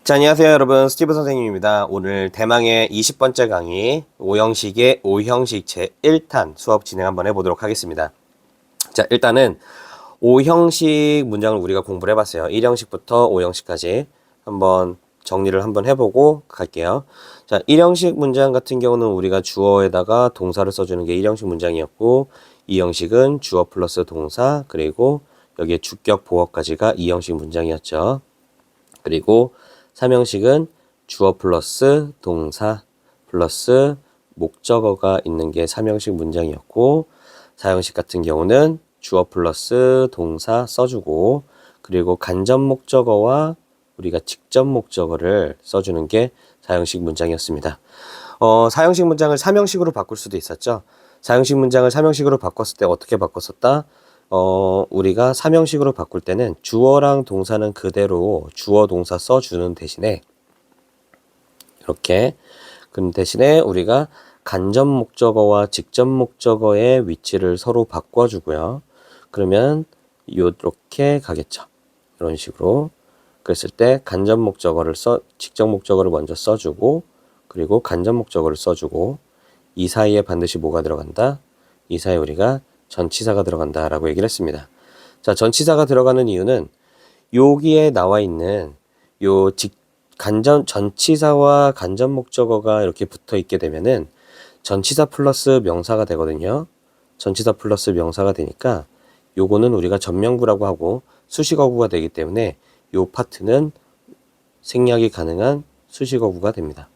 자, 안녕하세요, 여러분. 스티브 선생님입니다. 오늘 대망의 20번째 강의, 오형식의 오형식 제1탄 수업 진행 한번 해보도록 하겠습니다. 자, 일단은 오형식 문장을 우리가 공부를 해봤어요. 1형식부터 5형식까지 한번 정리를 한번 해보고 갈게요. 자, 1형식 문장 같은 경우는 우리가 주어에다가 동사를 써주는 게 1형식 문장이었고, 2형식은 주어 플러스 동사, 그리고 여기에 주격 보어까지가 2형식 문장이었죠. 그리고 3형식은 주어 플러스 동사 플러스 목적어가 있는 게 3형식 문장이었고, 4형식 같은 경우는 주어 플러스 동사 써주고, 그리고 간접 목적어와 우리가 직접 목적어를 써주는 게 4형식 문장이었습니다. 4형식 문장을 3형식으로 바꿀 수도 있었죠. 4형식 문장을 3형식으로 바꿨을 때 어떻게 바꿨었다? 우리가 3형식으로 바꿀 때는 주어랑 동사는 그대로 주어 동사 써주는 대신에 이렇게 그 대신에 우리가 간접 목적어와 직접 목적어의 위치를 서로 바꿔주고요. 그러면 이렇게 가겠죠. 이런 식으로. 그랬을 때 간접 목적어를 직접 목적어를 먼저 써주고, 그리고 간접 목적어를 써주고, 이 사이에 반드시 뭐가 들어간다? 이 사이에 우리가 전치사가 들어간다라고 얘기를 했습니다. 자, 전치사가 들어가는 이유는 여기에 나와 있는 전치사와 간접 목적어가 이렇게 붙어 있게 되면은 전치사 플러스 명사가 되거든요. 전치사 플러스 명사가 되니까 요거는 우리가 전명구라고 하고 수식어구가 되기 때문에 요 파트는 생략이 가능한 수식어구가 됩니다.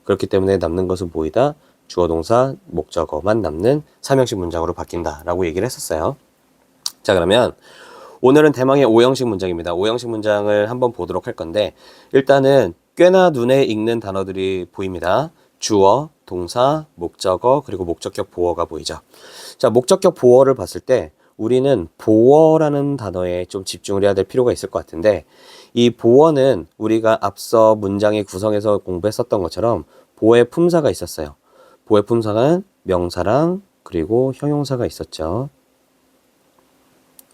그렇기 때문에 남는 것은 뭐이다? 주어 동사 목적어만 남는 3형식 문장으로 바뀐다라고 얘기를 했었어요. 자, 그러면 오늘은 대망의 5형식 문장입니다. 5형식 문장을 한번 보도록 할 건데, 일단은 꽤나 눈에 익는 단어들이 보입니다. 주어, 동사, 목적어, 그리고 목적격 보어가 보이죠. 자, 목적격 보어를 봤을 때 우리는 보어라는 단어에 좀 집중을 해야 될 필요가 있을 것 같은데, 이 보어는 우리가 앞서 문장의 구성에서 공부했었던 것처럼 보어의 품사가 있었어요. 보어의 품사는 명사랑 그리고 형용사가 있었죠.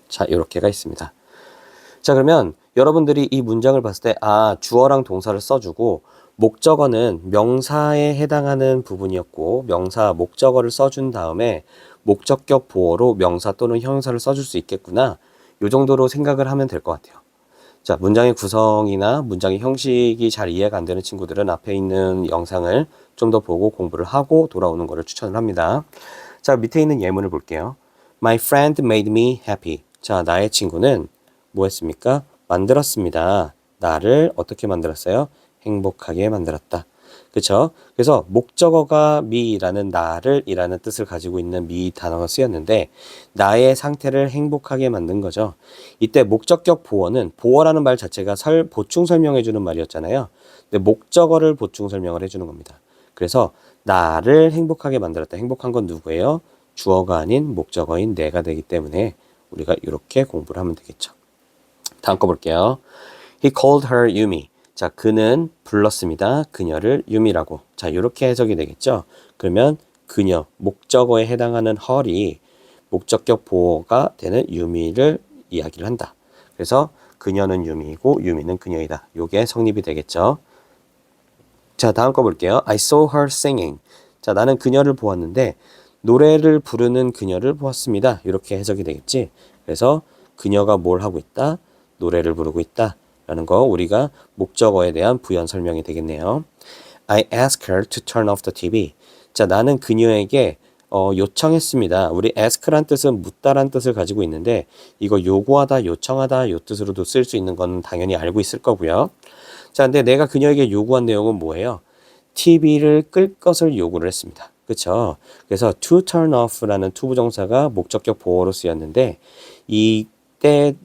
자, 이렇게가 있습니다. 자, 그러면 여러분들이 이 문장을 봤을 때, 주어랑 동사를 써주고, 목적어는 명사에 해당하는 부분이었고, 명사, 목적어를 써준 다음에 목적격 보어로 명사 또는 형용사를 써줄 수 있겠구나. 요 정도로 생각을 하면 될 것 같아요. 자, 문장의 구성이나 문장의 형식이 잘 이해가 안 되는 친구들은 앞에 있는 영상을 좀 더 보고 공부를 하고 돌아오는 것을 추천을 합니다. 자, 밑에 있는 예문을 볼게요. My friend made me happy. 자, 나의 친구는 뭐 했습니까? 만들었습니다. 나를 어떻게 만들었어요? 행복하게 만들었다. 그쵸? 그래서 목적어가 me라는 나를 이라는 뜻을 가지고 있는 me 단어가 쓰였는데, 나의 상태를 행복하게 만든 거죠. 이때 목적격 보어는, 보어라는 말 자체가 보충 설명해 주는 말이었잖아요. 근데 목적어를 보충 설명을 해주는 겁니다. 그래서 나를 행복하게 만들었다. 행복한 건 누구예요? 주어가 아닌 목적어인 내가 되기 때문에 우리가 이렇게 공부를 하면 되겠죠. 다음 거 볼게요. He called her Yumi. 자, 그는 불렀습니다. 그녀를 유미라고. 자, 이렇게 해석이 되겠죠. 그러면 그녀, 목적어에 해당하는 her이 목적격 보어가 되는 유미를 이야기를 한다. 그래서 그녀는 유미이고 유미는 그녀이다. 요게 성립이 되겠죠. 자, 다음 거 볼게요. I saw her singing. 자, 나는 그녀를 보았는데 노래를 부르는 그녀를 보았습니다. 이렇게 해석이 되겠지. 그래서 그녀가 뭘 하고 있다? 노래를 부르고 있다. 라는 거 우리가 목적어에 대한 부연 설명이 되겠네요. I asked her to turn off the TV. 자, 나는 그녀에게 요청했습니다. 우리 ask란 뜻은 묻다란 뜻을 가지고 있는데 이거 요구하다, 요청하다 요 뜻으로도 쓸 수 있는 건 당연히 알고 있을 거고요. 자, 근데 내가 그녀에게 요구한 내용은 뭐예요? TV를 끌 것을 요구를 했습니다. 그쵸? 그래서 to turn off라는 투부정사가 목적격 보어로 쓰였는데 이때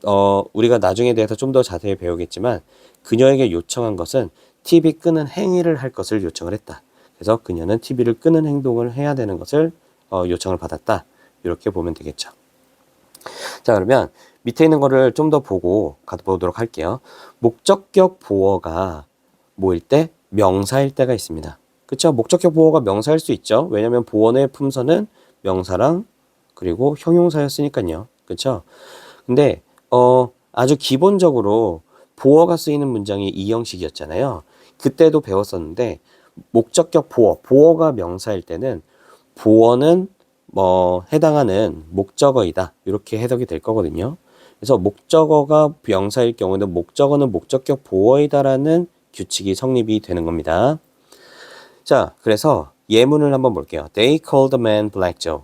우리가 나중에 대해서 좀 더 자세히 배우겠지만 그녀에게 요청한 것은 TV 끄는 행위를 할 것을 요청을 했다. 그래서 그녀는 TV를 끄는 행동을 해야 되는 것을 요청을 받았다. 이렇게 보면 되겠죠. 자, 그러면 밑에 있는 거를 좀 더 보고 가보도록 할게요. 목적격 보어가 뭐일 때? 명사일 때가 있습니다. 그쵸? 목적격 보어가 명사일 수 있죠. 왜냐면 보어의 품사는 명사랑 그리고 형용사였으니까요. 그쵸? 근데 아주 기본적으로 보어가 쓰이는 문장이 이 형식이었잖아요. 그때도 배웠었는데 목적격 보어, 보어가 명사일 때는 보어는 뭐 해당하는 목적어이다. 이렇게 해석이 될 거거든요. 그래서 목적어가 명사일 경우는 목적어는 목적격 보어이다라는 규칙이 성립이 되는 겁니다. 자, 그래서 예문을 한번 볼게요. They called the man Black Joe.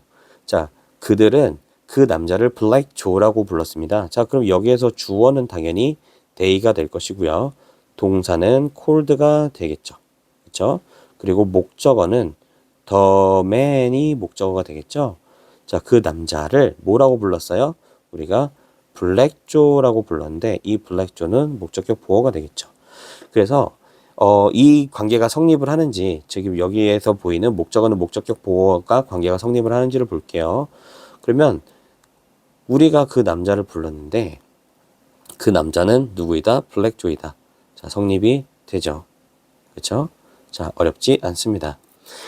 자, 그들은 그 남자를 Black Joe라고 불렀습니다. 자, 그럼 여기에서 주어는 당연히 they가 될 것이고요. 동사는 called가 되겠죠. 그렇죠? 그리고 목적어는 the man이 목적어가 되겠죠. 자, 그 남자를 뭐라고 불렀어요? 우리가 Black Joe라고 불렀는데 이 Black Joe는 목적격 보어가 되겠죠. 그래서 이 관계가 성립을 하는지 지금 여기에서 보이는 목적어는 목적격 보어가 관계가 성립을 하는지를 볼게요. 그러면 우리가 그 남자를 불렀는데 그 남자는 누구이다? 블랙조이다. 자, 성립이 되죠. 그렇죠? 자, 어렵지 않습니다.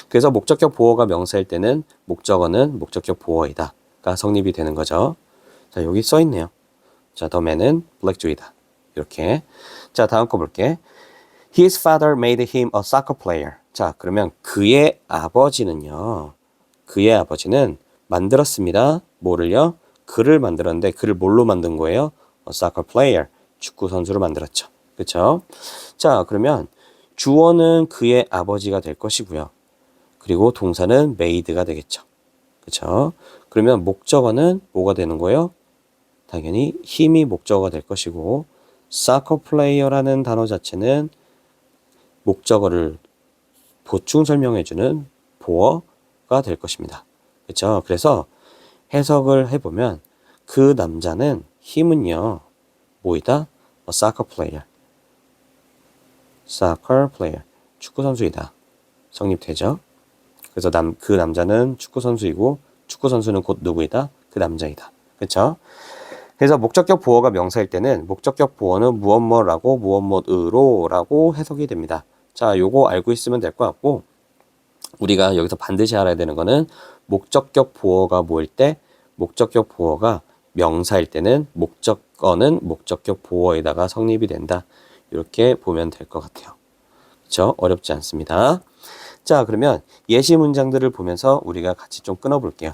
그래서 목적격 보어가 명사일 때는 목적어는 목적격 보어이다가 성립이 되는 거죠. 자, 여기 써 있네요. 자, the man은 블랙조이다. 이렇게. 자, 다음 거 볼게. His father made him a soccer player. 자, 그러면 그의 아버지는요. 그의 아버지는 만들었습니다. 뭐를요? 그를 만들었는데 그를 뭘로 만든 거예요? A soccer player. 축구 선수로 만들었죠. 그렇죠? 자, 그러면 주어는 그의 아버지가 될 것이고요. 그리고 동사는 made가 되겠죠. 그렇죠? 그러면 목적어는 뭐가 되는 거예요? 당연히 힘이 목적어가 될 것이고 soccer player라는 단어 자체는 목적어를 보충 설명해주는 보어가 될 것입니다. 그렇죠? 그래서 해석을 해보면 그 남자는 힘은요. 뭐이다? A soccer player. soccer player. 축구 선수이다. 성립되죠? 그래서 그 남자는 축구 선수이고 축구 선수는 곧 누구이다? 그 남자이다. 그렇죠? 그래서 목적격 보어가 명사일 때는 목적격 보어는 무엇 뭐라고 무엇 뭐으로라고 해석이 됩니다. 자, 요거 알고 있으면 될 것 같고 우리가 여기서 반드시 알아야 되는 거는 목적격 보어가 뭐일 때 목적격 보어가 명사일 때는 목적어는 목적격 보어에다가 성립이 된다. 이렇게 보면 될 것 같아요. 그렇죠? 어렵지 않습니다. 자, 그러면 예시 문장들을 보면서 우리가 같이 좀 끊어볼게요.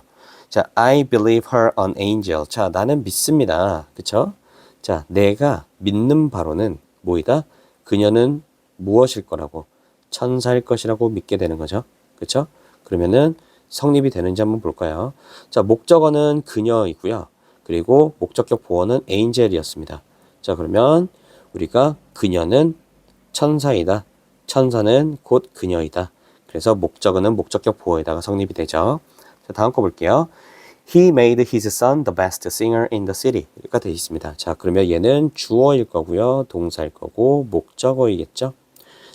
자, I believe her an angel. 자, 나는 믿습니다. 그쵸? 자, 내가 믿는 바로는 뭐이다? 그녀는 무엇일 거라고? 천사일 것이라고 믿게 되는 거죠. 그쵸? 그러면은 성립이 되는지 한번 볼까요? 자, 목적어는 그녀이고요. 그리고 목적격 보어는 angel이었습니다. 자, 그러면 우리가 그녀는 천사이다. 천사는 곧 그녀이다. 그래서 목적어는 목적격 보어에다가 성립이 되죠. 자, 다음 거 볼게요. He made his son the best singer in the city. 가 되어 있습니다. 자, 그러면 얘는 주어일 거고요. 동사일 거고 목적어이겠죠.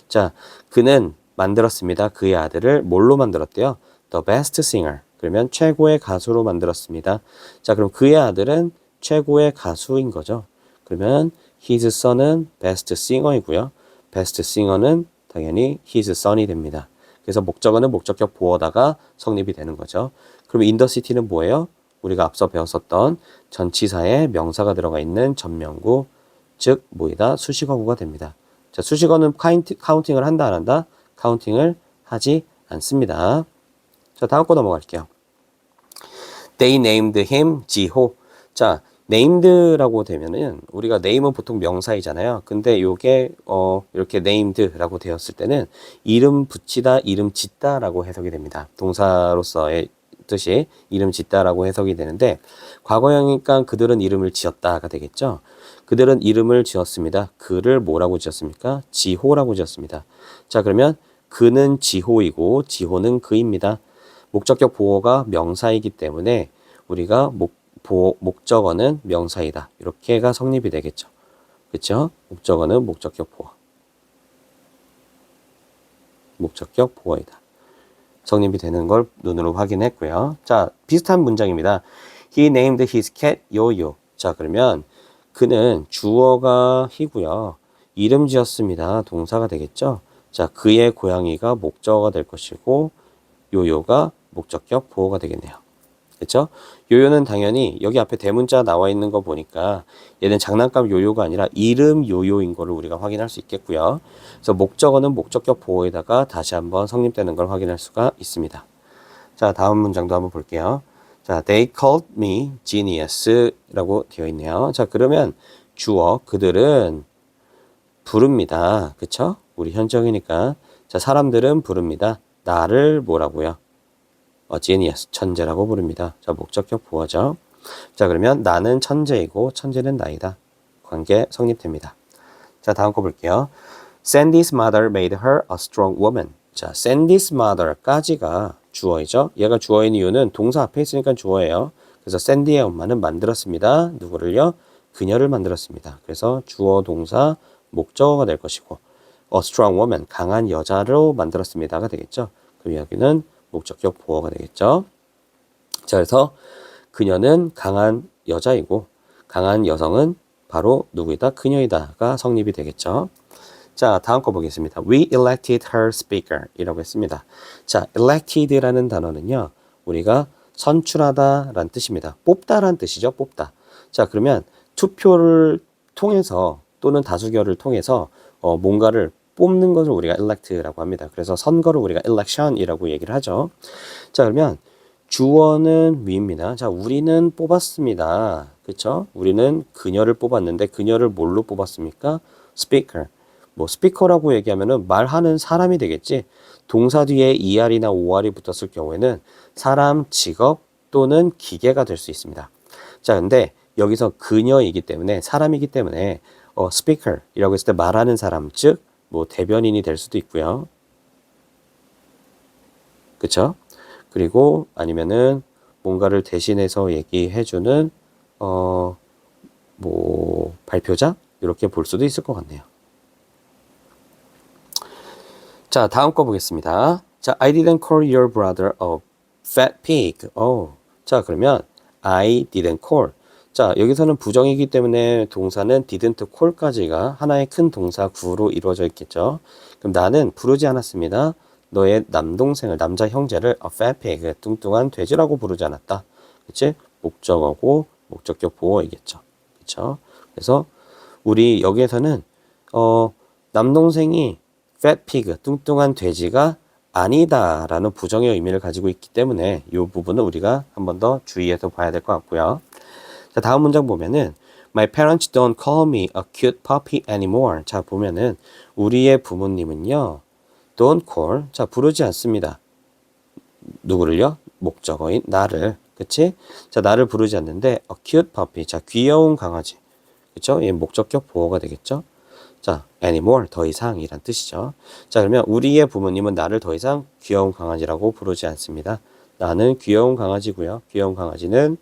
자, 그는 만들었습니다. 그의 아들을 뭘로 만들었대요? The best singer. 그러면 최고의 가수로 만들었습니다. 자, 그럼 그의 아들은 최고의 가수인 거죠. 그러면 his son은 best singer이고요. best singer는 당연히 his son이 됩니다. 그래서 목적어는 목적격 보어다가 성립이 되는 거죠. 그럼 in the city는 뭐예요? 우리가 앞서 배웠었던 전치사에 명사가 들어가 있는 전명구, 즉 뭐이다? 수식어구가 됩니다. 자, 수식어는 카운팅을 한다 안 한다? 카운팅을 하지 않습니다. 자, 다음 거 넘어갈게요. They named him 지호. 자, named라고 되면은 우리가 name은 보통 명사이잖아요. 근데 요게 이렇게 named라고 되었을 때는 이름 붙이다, 이름 짓다라고 해석이 됩니다. 동사로서의 뜻이 이름 짓다라고 해석이 되는데 과거형이니까 그들은 이름을 지었다가 되겠죠. 그들은 이름을 지었습니다. 그를 뭐라고 지었습니까? 지호라고 지었습니다. 자, 그러면 그는 지호이고 지호는 그입니다. 목적격 보어가 명사이기 때문에 우리가 목적어는 명사이다. 이렇게가 성립이 되겠죠. 그렇죠? 목적어는 목적격 보어. 목적격 보어이다. 성립이 되는 걸 눈으로 확인했고요. 자, 비슷한 문장입니다. He named his cat 요요. 자, 그러면 그는 주어가 he고요. 이름 지었습니다. 동사가 되겠죠. 자, 그의 고양이가 목적어가 될 것이고 요요가 목적격 보어가 되겠네요. 그렇죠? 요요는 당연히 여기 앞에 대문자 나와 있는 거 보니까 얘는 장난감 요요가 아니라 이름 요요인 거를 우리가 확인할 수 있겠고요. 그래서 목적어는 목적격 보어에다가 다시 한번 성립되는 걸 확인할 수가 있습니다. 자, 다음 문장도 한번 볼게요. 자, they called me genius라고 되어 있네요. 자, 그러면 주어 그들은 부릅니다. 그쵸? 우리 현정이니까. 자, 사람들은 부릅니다. 나를 뭐라고요? genius, 천재라고 부릅니다. 자, 목적격 보어죠. 자, 그러면 나는 천재이고 천재는 나이다. 관계 성립됩니다. 자, 다음 거 볼게요. Sandy's mother made her a strong woman. 자, Sandy's mother까지가 주어이죠. 얘가 주어인 이유는 동사 앞에 있으니까 주어예요. 그래서 샌디의 엄마는 만들었습니다. 누구를요? 그녀를 만들었습니다. 그래서 주어, 동사, 목적어가 될 것이고 a strong woman, 강한 여자로 만들었습니다가 되겠죠. 그럼 여기는 목적격 보어가 되겠죠. 자, 그래서 그녀는 강한 여자이고 강한 여성은 바로 누구이다? 그녀이다가 성립이 되겠죠. 자, 다음 거 보겠습니다. We elected her speaker 이라고 했습니다. 자, elected라는 단어는요, 우리가 선출하다라는 뜻입니다. 뽑다라는 뜻이죠. 뽑다. 자, 그러면 투표를 통해서 또는 다수결을 통해서 뭔가를 뽑는 것을 우리가 elect라고 합니다. 그래서 선거를 우리가 election이라고 얘기를 하죠. 자, 그러면 주어는 we입니다. 자, 우리는 뽑았습니다. 그쵸? 우리는 그녀를 뽑았는데 그녀를 뭘로 뽑았습니까? speaker. 뭐 스피커라고 얘기하면은 말하는 사람이 되겠지. 동사 뒤에 ER이나 OR이 붙었을 경우에는 사람, 직업 또는 기계가 될 수 있습니다. 자, 근데 여기서 그녀이기 때문에 사람이기 때문에 speaker이라고 했을 때 말하는 사람, 즉 뭐 대변인이 될 수도 있고요. 그쵸? 그리고 아니면은 뭔가를 대신해서 얘기해주는 뭐 발표자 이렇게 볼 수도 있을 것 같네요. 자, 다음 거 보겠습니다. 자, I didn't call your brother a fat pig. 자, 그러면 I didn't call. 자, 여기서는 부정이기 때문에 동사는 didn't call까지가 하나의 큰 동사 구로 이루어져 있겠죠. 그럼 나는 부르지 않았습니다. 너의 남동생을, 남자 형제를 a fat pig, 뚱뚱한 돼지라고 부르지 않았다. 그치? 목적어고 목적격 보어이겠죠. 그쵸? 그래서 우리 여기에서는 남동생이 fat pig, 뚱뚱한 돼지가 아니다라는 부정의 의미를 가지고 있기 때문에 이 부분은 우리가 한 번 더 주의해서 봐야 될 것 같고요. 자, 다음 문장 보면은 My parents don't call me a cute puppy anymore. 자, 보면은 우리의 부모님은요, don't call, 자, 부르지 않습니다. 누구를요? 목적어인 나를. 그치? 자, 나를 부르지 않는데 a cute puppy, 자, 귀여운 강아지. 그쵸? 얘 목적격 보어가 되겠죠? 자, anymore, 더 이상이란 뜻이죠. 자, 그러면 우리의 부모님은 나를 더 이상 귀여운 강아지라고 부르지 않습니다. 나는 귀여운 강아지고요. 귀여운 강아지는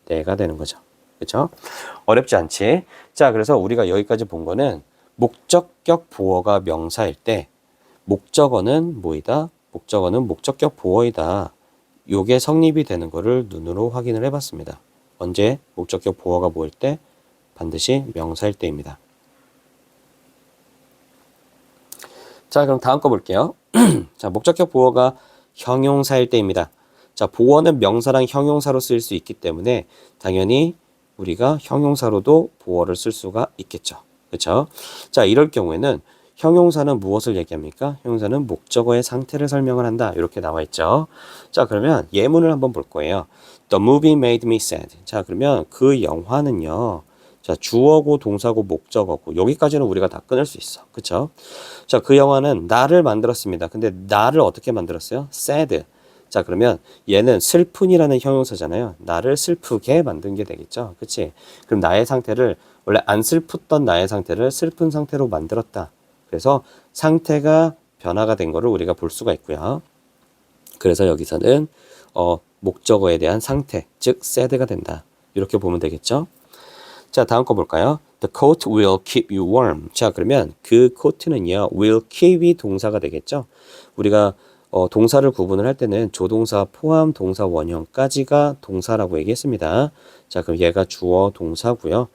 내가 되는 거죠. 그렇죠? 어렵지 않지? 자, 그래서 우리가 여기까지 본 거는 목적격 보어가 명사일 때 목적어는 뭐이다? 목적어는 목적격 보어이다. 요게 성립이 되는 거를 눈으로 확인을 해봤습니다. 언제? 목적격 보어가 뭐일 때? 반드시 명사일 때입니다. 자, 그럼 다음 거 볼게요. 자, 목적격 보어가 형용사일 때입니다. 자, 보어는 명사랑 형용사로 쓰일 수 있기 때문에 당연히 우리가 형용사로도 보어를 쓸 수가 있겠죠. 그렇죠? 자, 이럴 경우에는 형용사는 무엇을 얘기합니까? 형용사는 목적어의 상태를 설명을 한다. 이렇게 나와 있죠. 자, 그러면 예문을 한번 볼 거예요. The movie made me sad. 자, 그러면 그 영화는요. 자, 주어고 동사고 목적어고 여기까지는 우리가 다 끊을 수 있어. 그쵸? 자, 그 영화는 나를 만들었습니다. 근데 나를 어떻게 만들었어요? sad. 자, 그러면 얘는 슬픈이라는 형용사잖아요. 나를 슬프게 만든 게 되겠죠. 그치? 그럼 나의 상태를 원래 안 슬펐던 나의 상태를 슬픈 상태로 만들었다. 그래서 상태가 변화가 된 거를 우리가 볼 수가 있고요. 그래서 여기서는 목적어에 대한 상태, 즉 sad가 된다. 이렇게 보면 되겠죠. 자, 다음 거 볼까요? The coat will keep you warm. 자, 그러면 그 코트는요, will keep이 동사가 되겠죠? 우리가 동사를 구분을 할 때는 조동사 포함 동사 원형까지가 동사라고 얘기했습니다. 자, 그럼 얘가 주어 동사고요.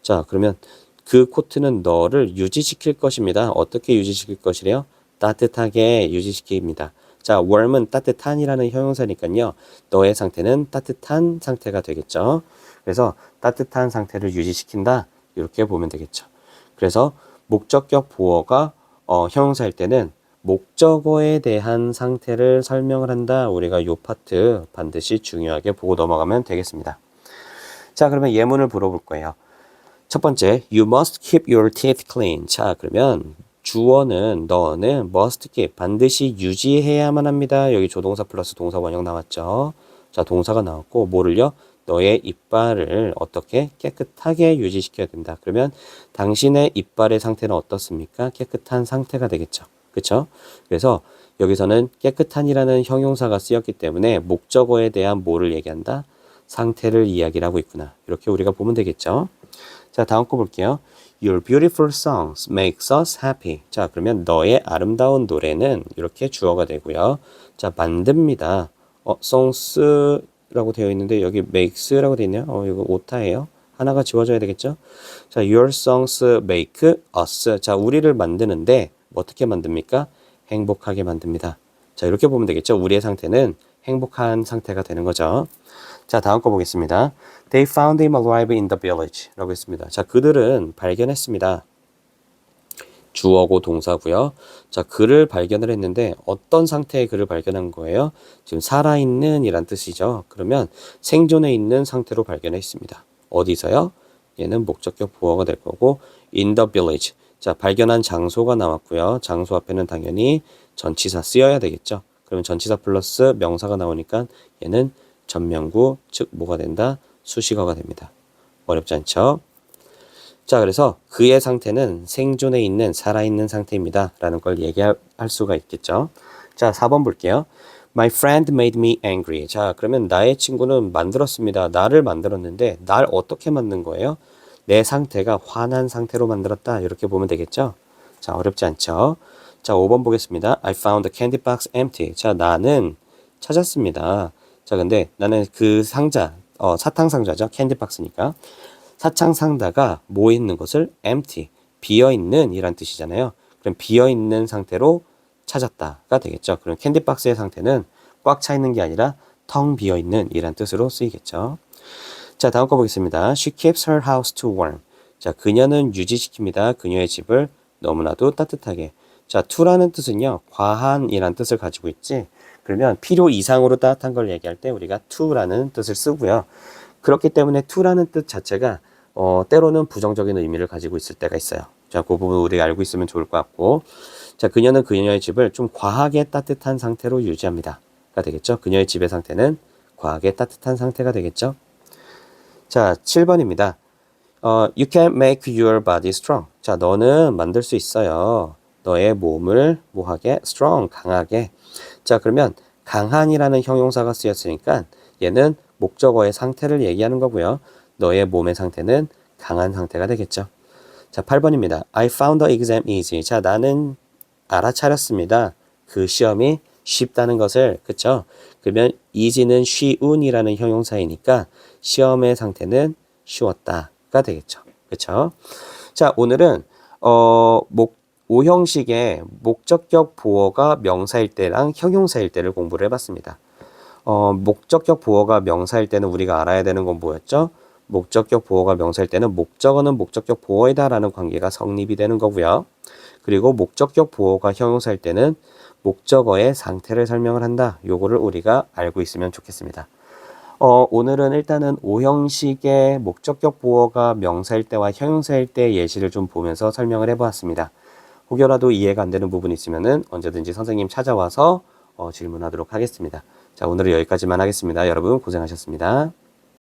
자, 그러면 그 코트는 너를 유지시킬 것입니다. 어떻게 유지시킬 것이래요? 따뜻하게 유지시킵니다. 자, warm은 따뜻한이라는 형용사니까요. 너의 상태는 따뜻한 상태가 되겠죠. 그래서 따뜻한 상태를 유지시킨다. 이렇게 보면 되겠죠. 그래서 목적격 보어가 형용사일 때는 목적어에 대한 상태를 설명을 한다. 우리가 요 파트 반드시 중요하게 보고 넘어가면 되겠습니다. 자, 그러면 예문을 물어볼 거예요. 첫 번째, you must keep your teeth clean. 자, 그러면 주어는 너는 must keep 반드시 유지해야만 합니다. 여기 조동사 플러스 동사 원형 나왔죠. 자, 동사가 나왔고 뭐를요? 너의 이빨을 어떻게 깨끗하게 유지시켜야 된다. 그러면 당신의 이빨의 상태는 어떻습니까? 깨끗한 상태가 되겠죠. 그렇죠? 그래서 여기서는 깨끗한이라는 형용사가 쓰였기 때문에 목적어에 대한 뭐를 얘기한다? 상태를 이야기를 하고 있구나. 이렇게 우리가 보면 되겠죠. 자, 다음 거 볼게요. Your beautiful songs makes us happy. 자, 그러면 너의 아름다운 노래는 이렇게 주어가 되고요. 자, 만듭니다. songs라고 되어 있는데 여기 makes라고 되어 있네요. 이거 오타예요. 하나가 지워져야 되겠죠? 자, your songs make us. 자, 우리를 만드는데 어떻게 만듭니까? 행복하게 만듭니다. 자, 이렇게 보면 되겠죠? 우리의 상태는 행복한 상태가 되는 거죠. 자, 다음 거 보겠습니다. They found him alive in the village 라고 했습니다. 자, 그들은 발견했습니다. 주어고 동사고요. 자, 그를 발견을 했는데 어떤 상태의 그를 발견한 거예요? 지금 살아있는 이란 뜻이죠. 그러면 생존해 있는 상태로 발견했습니다. 어디서요? 얘는 목적격 보어가 될 거고 in the village. 자, 발견한 장소가 나왔고요. 장소 앞에는 당연히 전치사 쓰여야 되겠죠. 그러면 전치사 플러스 명사가 나오니까 얘는 전명구, 즉 뭐가 된다? 수식어가 됩니다. 어렵지 않죠? 자, 그래서 그의 상태는 생존해 있는, 살아있는 상태입니다. 라는 걸 얘기할 수가 있겠죠. 자, 4번 볼게요. My friend made me angry. 자, 그러면 나의 친구는 만들었습니다. 나를 만들었는데 날 어떻게 만든 거예요? 내 상태가 화난 상태로 만들었다. 이렇게 보면 되겠죠. 자, 어렵지 않죠? 자, 5번 보겠습니다. I found the candy box empty. 자, 나는 찾았습니다. 자, 근데 나는 그 상자, 사탕 상자죠. 캔디 박스니까. 사탕 상자가 뭐 있는 것을 empty, 비어 있는 이란 뜻이잖아요. 그럼 비어 있는 상태로 찾았다가 되겠죠. 그럼 캔디 박스의 상태는 꽉 차 있는 게 아니라 텅 비어 있는 이란 뜻으로 쓰이겠죠. 자, 다음 거 보겠습니다. She keeps her house too warm. 자, 그녀는 유지시킵니다. 그녀의 집을 너무나도 따뜻하게. 자, to라는 뜻은요, 과한이란 뜻을 가지고 있지. 그러면 필요 이상으로 따뜻한 걸 얘기할 때 우리가 to라는 뜻을 쓰고요. 그렇기 때문에 to라는 뜻 자체가 때로는 부정적인 의미를 가지고 있을 때가 있어요. 자, 그 부분 우리가 알고 있으면 좋을 것 같고. 자, 그녀는 그녀의 집을 좀 과하게 따뜻한 상태로 유지합니다. 가 되겠죠. 그녀의 집의 상태는 과하게 따뜻한 상태가 되겠죠. 자, 7번입니다. You can make your body strong. 자, 너는 만들 수 있어요. 너의 몸을 뭐하게? strong, 강하게. 자, 그러면 강한이라는 형용사가 쓰였으니까 얘는 목적어의 상태를 얘기하는 거고요. 너의 몸의 상태는 강한 상태가 되겠죠. 자, 8번입니다. I found the exam easy. 자, 나는 알아차렸습니다. 그 시험이 쉽다는 것을. 그쵸? 그러면 easy는 쉬운이라는 형용사이니까 시험의 상태는 쉬웠다가 되겠죠. 그쵸? 자, 오늘은 오형식의 목적격 보어가 명사일 때랑 형용사일 때를 공부를 해봤습니다. 목적격 보어가 명사일 때는 우리가 알아야 되는 건 뭐였죠? 목적격 보어가 명사일 때는 목적어는 목적격 보어이다 라는 관계가 성립이 되는 거고요. 그리고 목적격 보어가 형용사일 때는 목적어의 상태를 설명을 한다. 요거를 우리가 알고 있으면 좋겠습니다. 오늘은 일단은 오형식의 목적격 보어가 명사일 때와 형용사일 때 예시를 좀 보면서 설명을 해보았습니다. 혹여라도 이해가 안 되는 부분이 있으면은 언제든지 선생님 찾아와서 질문하도록 하겠습니다. 자, 오늘은 여기까지만 하겠습니다. 여러분 고생하셨습니다.